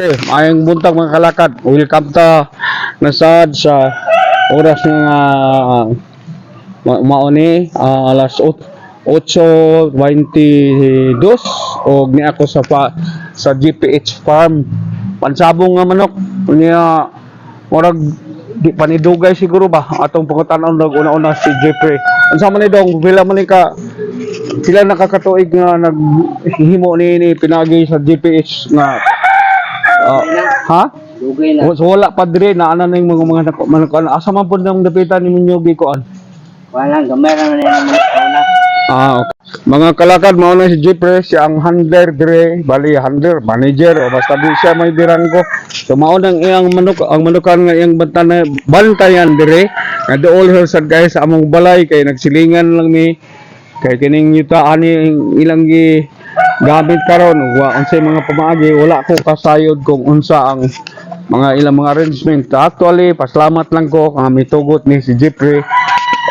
Okay, maayong buntag mga kalakad. Welcome ta nasad sa oras nga mauni alas 8:22 og ni ako sa GPH farm. Pansabong nga manok niya murag di panidugay siguro ba atong pangutan-on una-una si Jeffrey. Unsa man ni dong pila man ni ka sila nakakatuig nga naghimo ni pinagi sa GPH nga ha? Dugay na. So, wala pa dire na ana ning mga asa man pud nang dapitan ni Munyo Bikoan. Wala, gamay naman yan ang mga Okay. Mga kalakad mao na si Jeffrey siya ang handler dire, bali handler, manager o basta di siya may diranggo. So mao nang iyang manok, ang manukan nga iyang bantayan dire. Nga dool sad guys sa among balay kay nagsilingan lang ni kay kining yuta ani ilang gi gamit karon wa unsay mga pamaagi wala ko kasayod kung unsa ang mga ilang mga arrangement. Actually pasalamat lang ko kang mitugot ni si Jeffrey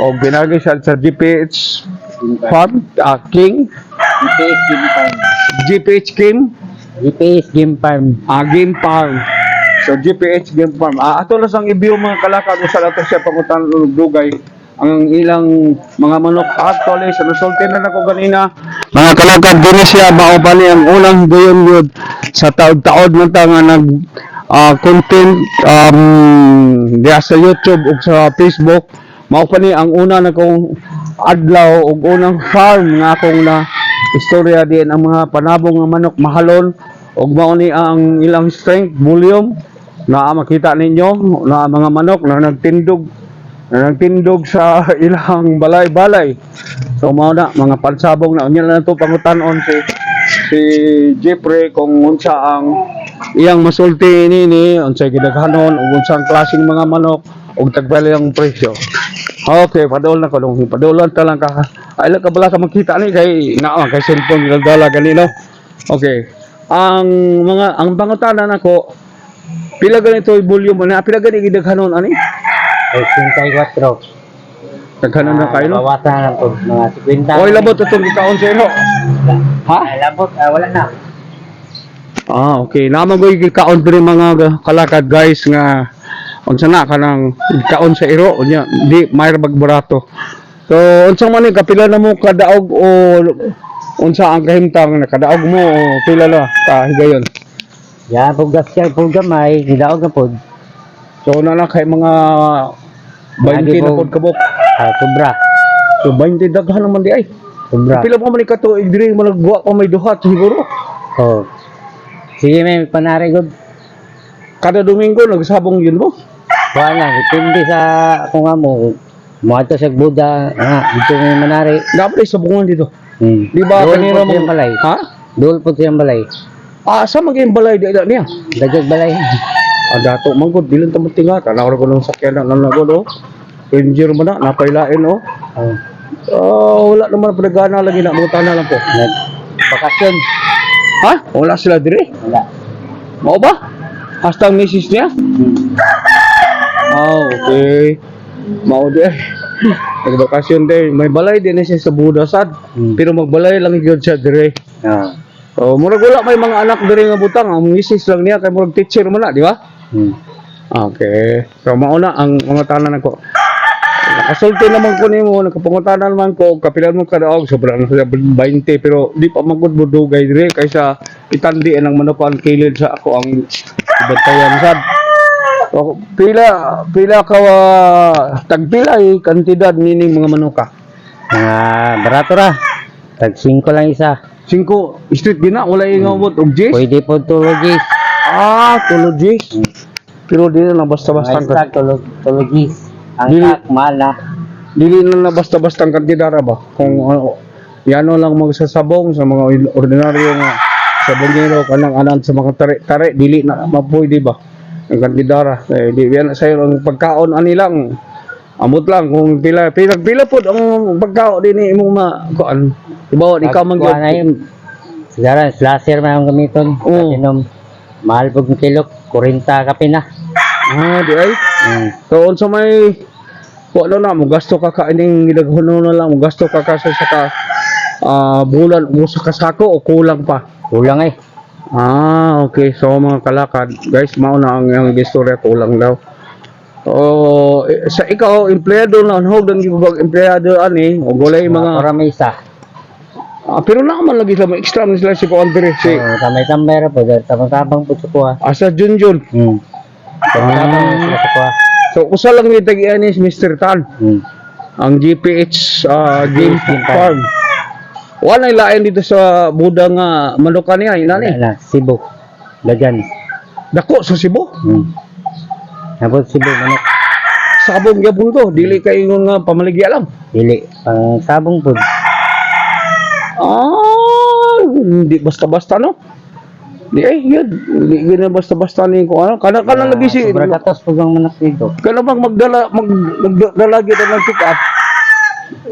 o binagi siya sa GPH farm King GPS Game Farm. GPH Game GPS Game Farm. Game Farm. So GPH Game Farm ato lang sang i-view mga kalakad usa nato siya pangutan dugay ang ilang mga manok. Actually sa resulta na nako ganina mga kalakad dili siya maubali ang ulang higayon yun sa taod-taod man ta nga nag content diya sa YouTube ug sa Facebook. Mao pa ni ang una na kong adlaw ug unang farm nga akong na istorya diyan ang mga panabong nga manok mahalon ug mao ni ang ilang strength volume na makita ninyo na mga manok na nagtindog sa ilang balay-balay. So mao na mga pansabong na unya na to pangutan-on si Jeffrey kung unsa ang iyang masulti nini unsay gidaghanon ug unsang klaseng mga manok ug tagbali ang presyo. Okay, padol na ko dong. Padolan ta lang ka. Ay lang ka bala ka makita ni kay naa kay cellphone gala ganino. Okay. Ang pangutana nako pila ganito yung volume na pila gani gidaghanon ani? 84. Daghanon na kayo no? Bawasan na lang po. Mga 50. Oy labot itong gikaon sa ino. Ha? Ay, labot. Wala na. Okay. Namagoy gikaon diri mga kalakad guys nga unsa na kanang kaon sa iro unya di may bagbarato. So unsa man ni kapila na mo kadaog o unsa ang kahimtang nakadaog mo o pila na ka higayon? Ya, pugas siya. Pugamay. Hidaog na po. So na kay mga 20 na pod kabok. Sobra. So 20 daghan naman di ay. Sobra. Pila pa man ni katuig diri malagwa pa may duha siguro. Oh. Sige, may panari good. Kada Domingo nagsabong yun mo. Wala, depende sa kung nga mo. Mga sa Buda, dito may manari. Dapat ay sabungan dito. Di ba Doon kanina po siyang mo? balay. Ha? Doon po siyang balay. Sa maging balay di niya. Dagdag balay. Dato manggod dilan ta tinga tanaw ko ng sakyan na nagod oh. Ranger man na napailain oh. Wala naman pinagana lagi na mga tanan lang po. Bakasyon. Ha? Wala sila dire. Wala. Mao ba? Hasta ang misis niya? Okay. Mao di. Nagbakasyon din. May balay din siya sa Budasad. Pero magbalay lang gyud siya dire. Murag wala may mga anak dire nga butang. Ang misis lang niya kay murag teacher man na, di ba? Okay. So mauna ang mga tanan nako. Nakasulti naman ko nimo, nakapangutanan naman ko, kapilan mo kadaog sobrang 20 pero di pa magud budugay dire kaysa itandi ang manukan kilid sa ako ang bantayan sad. So, pila ka tagpila ay kantidad nining mga manuka. Barato ra. Tag 5 lang isa. 5 street gina wala ingawot og G's. Pwede po tulogis. Tulog G's. Pero di na basta-basta Basta tulogis. Ang Dili- mahal na. dili na basta-basta ang kantidad ba kung yano lang magsasabong sa mga ordinaryo nga sabongero kanang anan sa mga tare dili na mapwede ba ang kantidad di yan sa ang pagkaon ani lang amot lang kung pila pod ang pagkaon dinhi imo kuan ibaw ikaw man Kuha na yun. Sigara, slasher man ang gamiton. Katinom. Mahal po ng kilo. 40 kape na. di ay so unsa may ano na mo gasto ka ining gidaghono na lang mo gasto ka sa bulan mo sa kasako o kulang pa Kulang eh. Okay. So mga kalakad, guys, mauna ang istorya ko lang daw. Sa ikaw empleyado na hog dan gibag empleyado ani o gulay mga Para may isa. pero na man lagi sa mga extra na sila si ko Andre si Tambay-tambay ra po. Tabang-tabang po sa kuha. asa Junjun. Tabang-tabang sila sa kuha. So usa lang ni tagi-an ni Mr. Tan ang GPH Game Farm. Wala lain dito sa budang manukan niya inani. Cebu. Dagan. Dako sa Cebu. Nabot Cebu manok. Sabong gyapon to, dili kay ingon nga pamaligya lang. Dili pang sabong po. Hindi basta-basta no. Di yun. Hindi na basta-basta ni ko ano. Kana lagi si Sobra gatos po ang manok dito. kana bang magdala gyud ang pick up.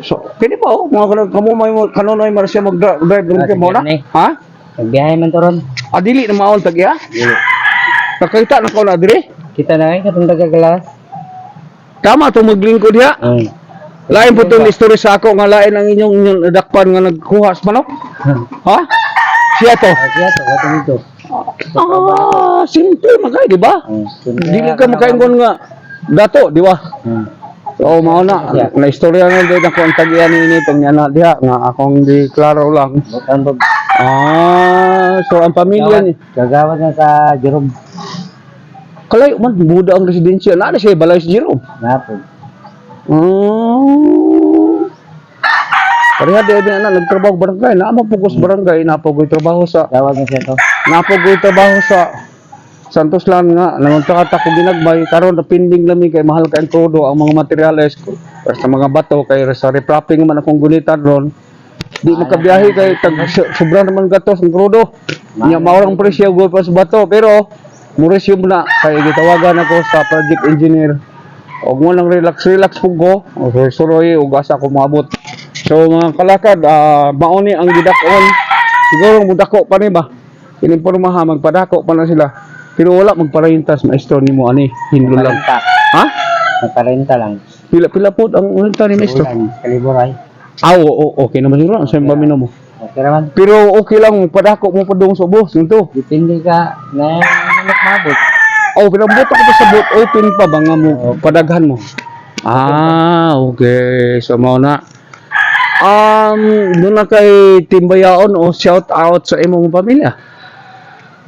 So, kini pa mga kamo may kanunay mar siya mag-drive dun kay mo na. Ha? Nagbiyahe man to ron. Dili na maon tagya. Dili. Nakita na ko na dire. Kita na kayo katong dagagalas. Tama to maglingkod diha. Lain po itong story sa ako nga lain ang inyong nadakpan nga nagkuha sa manok. Ha? Siya to. Siya to, katong dito. Simple magay, di ba? Dili ka makaingon nga dato, di ba? So, mao na istorya na din ako ang tagian ni itong yana diha nga akong di klaro lang. So ang pamilya ni Gagawad na sa Jerome. kalay man buda ang residensya na siya balay sa Jerome. Napod. Pareha din na nagtrabaho barangay, na mapugus barangay, napogoy trabaho sa Gawad na siya to. napogoy trabaho sa Santos Lan nga nangutaka ko ginagmay karon na pending lami kay mahal ka todo ang mga materyales sa mga bato kay sa repropping man akong gunitan ron. Di makabiyahe kay sobra naman gatos ang krudo. Nya maurang presyo go pa sa bato pero mo resume na kay gitawagan ako sa project engineer. Og mo nang relax pug ko. Suroy ug asa ko moabot. So mga kalakad, mauni ang gidakon. Siguro mudako pa ni ba? Kini pormaha magpadako pa na sila. Pero wala magparayintas maestro nimo ani hinlo lang. Ha? Magparenta lang. Pila pud ang unta ni maestro. Kaliburay. Okay naman siguro sa pamino mo. Okay naman. Pero okay lang padako mo padung sa ubos nito. Depende ka na manok mabot. Pinabot ako sa boat open pa ba nga mo padaghan mo. Okay. So mao na. Doon na kay Timbayaon o shout out sa imong pamilya.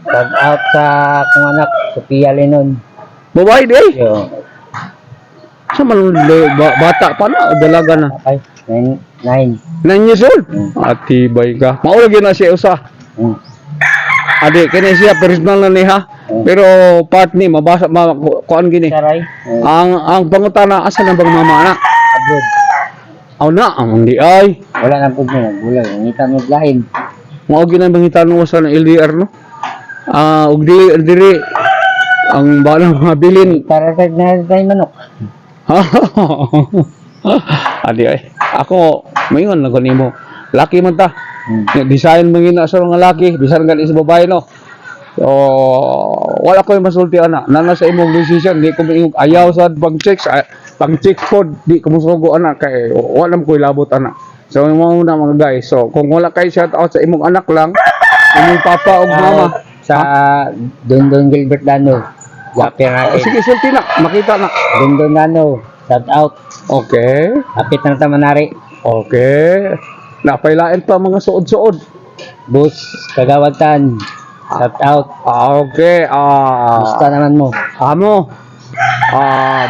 Shout out sa akong anak, Sophia Lenon. Babae di. Yo. Sa man bata pa na o dalaga na. Okay. 9. 9 years old. Atibay ka. Maura gyud na siya usa. Adi kini siya personal na niha. Pero part ni mabasa kuan gini. Saray. Ang pangutana asa na bang mama na? Abroad. Na ang di ay. Wala na po niya. Wala. Ngita mo lain. Mao gyud ang bangitan mo sa LDR no. Ug diri ang balang mga bilin. Para sa manok. Adi ay. Ako mayon na nimo. Laki man ta. Design mangina sa mga laki, bisan gali sa babae no. So wala ko masulti ana. Nana sa imong decision, di ko maingog ayaw sa pang-check food, di ko musugo ana kay wala mo ko ilabot ana. So mo na mga guys. So kung wala kay shout out sa imong anak lang, imong papa o mama Sa Dondon Gilbert Dano. Yapir natin. sige sulti na, makita na. Dondon Dano. Shout out. Okay. Apit na tamanari. Okay. Napailain pa mga suod-suod. Bus Kagawatan. Shout out. Okay. Gusto naman mo. Amo.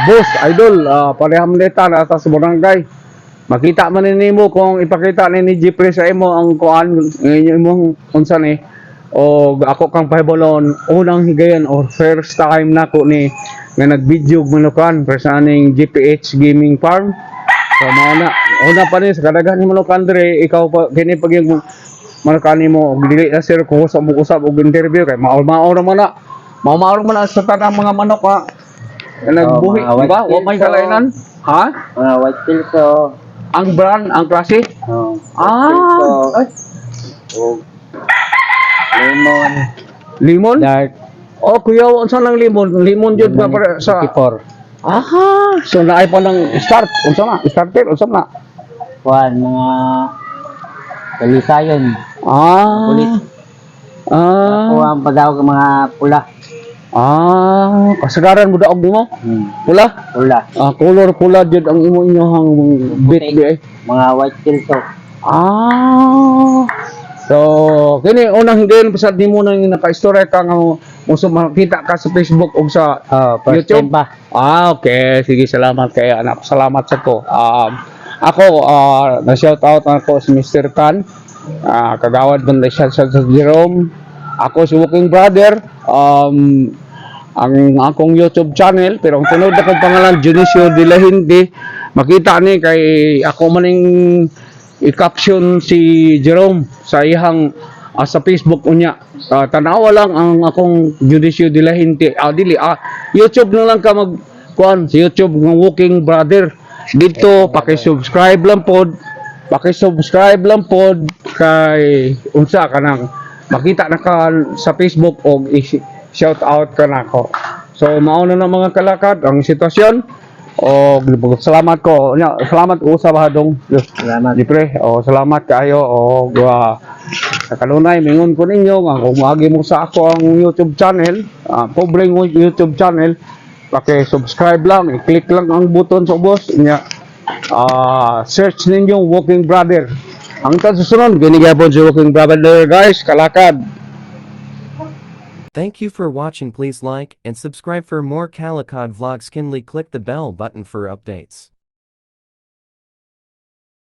Boss, idol, pareham neta na sa barangay. Makita man nimo kung ipakita ni Jeffrey sa imo ang kuan imong unsa ni o ako kang pahibolon unang higayon or first time nako ni nga nag-video manukan presaning GPH Gaming Farm. So una pa ni sa kadaghan ni manukan dire ikaw pa kini pag yung manukan nimo og dili na sir ko sa usab og interview kay maor man na. Maor man na sa tanang mga manok ha. Nagbuhi, di ba? Wa may kalainan. Ha? White Pilso. Ang brand, ang klase? Ay. Lemon. Limon? Dark. Kuya, unsa lang limon? Limon jud ba para sa 54. So naay pa lang start. Unsa na? Starter unsa na? Mga Kalisayon. Kulit. Ako Ah, ang padaw ng mga pula. kasagaran mo daog mo? Pula? Pula. Color pula jud ang imo inyohang bit di ay. Mga white tail to. So, kini unang din pasad nimo nang naka-istorya ka nga mo makita ka sa Facebook o sa First YouTube? time ba? Okay. Sige, salamat kay anak. Salamat sa ko. Ako, na-shout out ako si Mr. Tan. Kagawad man siya sa Jerome. Ako si Walking Brother. Ang akong YouTube channel, pero ang tunod akong pangalan, Junicio De La Hindi. Makita ni kay ako maning i-caption si Jerome sa ihang sa Facebook unya. Tanawa lang ang akong Junicio De La Hindi. YouTube na lang ka kuan sa YouTube ng Walking Brother. Dito paki-subscribe lang pod. Paki-subscribe lang pod kay unsa kanang makita na ka sa Facebook o shout out ka na ko. So mauna na mga kalakad ang sitwasyon. O salamat ko. Salamat ko sa bahadong. Salamat. Dipre, salamat kayo sa kanunay mingon ko ninyo nga kung maagi mo sa ako ang YouTube channel, pobreng YouTube channel, paki-subscribe lang, i-click lang ang button sa ubos nya. Search ninyo Walking Brother. Ang susunod ginigapon si Walking Brother guys, kalakad. Thank you for watching. Please like and subscribe for more Calicod vlogs. Kindly click the bell button for updates.